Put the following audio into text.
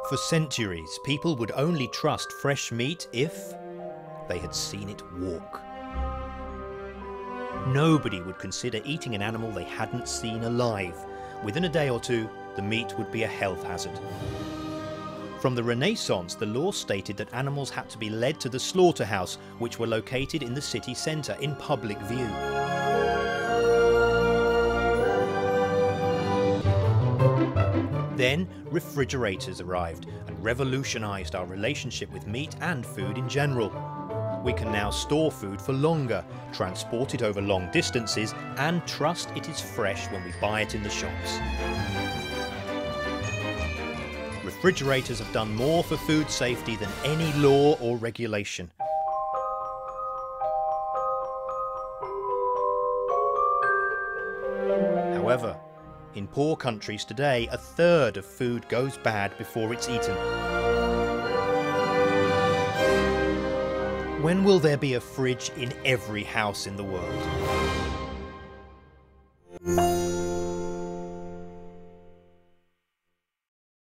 For centuries, people would only trust fresh meat if they had seen it walk. Nobody would consider eating an animal they hadn't seen alive. Within a day or two, the meat would be a health hazard. From the Renaissance, the law stated that animals had to be led to the slaughterhouse, which were located in the city centre in public view. Then, refrigerators arrived and revolutionised our relationship with meat and food in general. We can now store food for longer, transport it over long distances, and trust it is fresh when we buy it in the shops. Refrigerators have done more for food safety than any law or regulation. However, in poor countries today, a third of food goes bad before it's eaten. When will there be a fridge in every house in the world?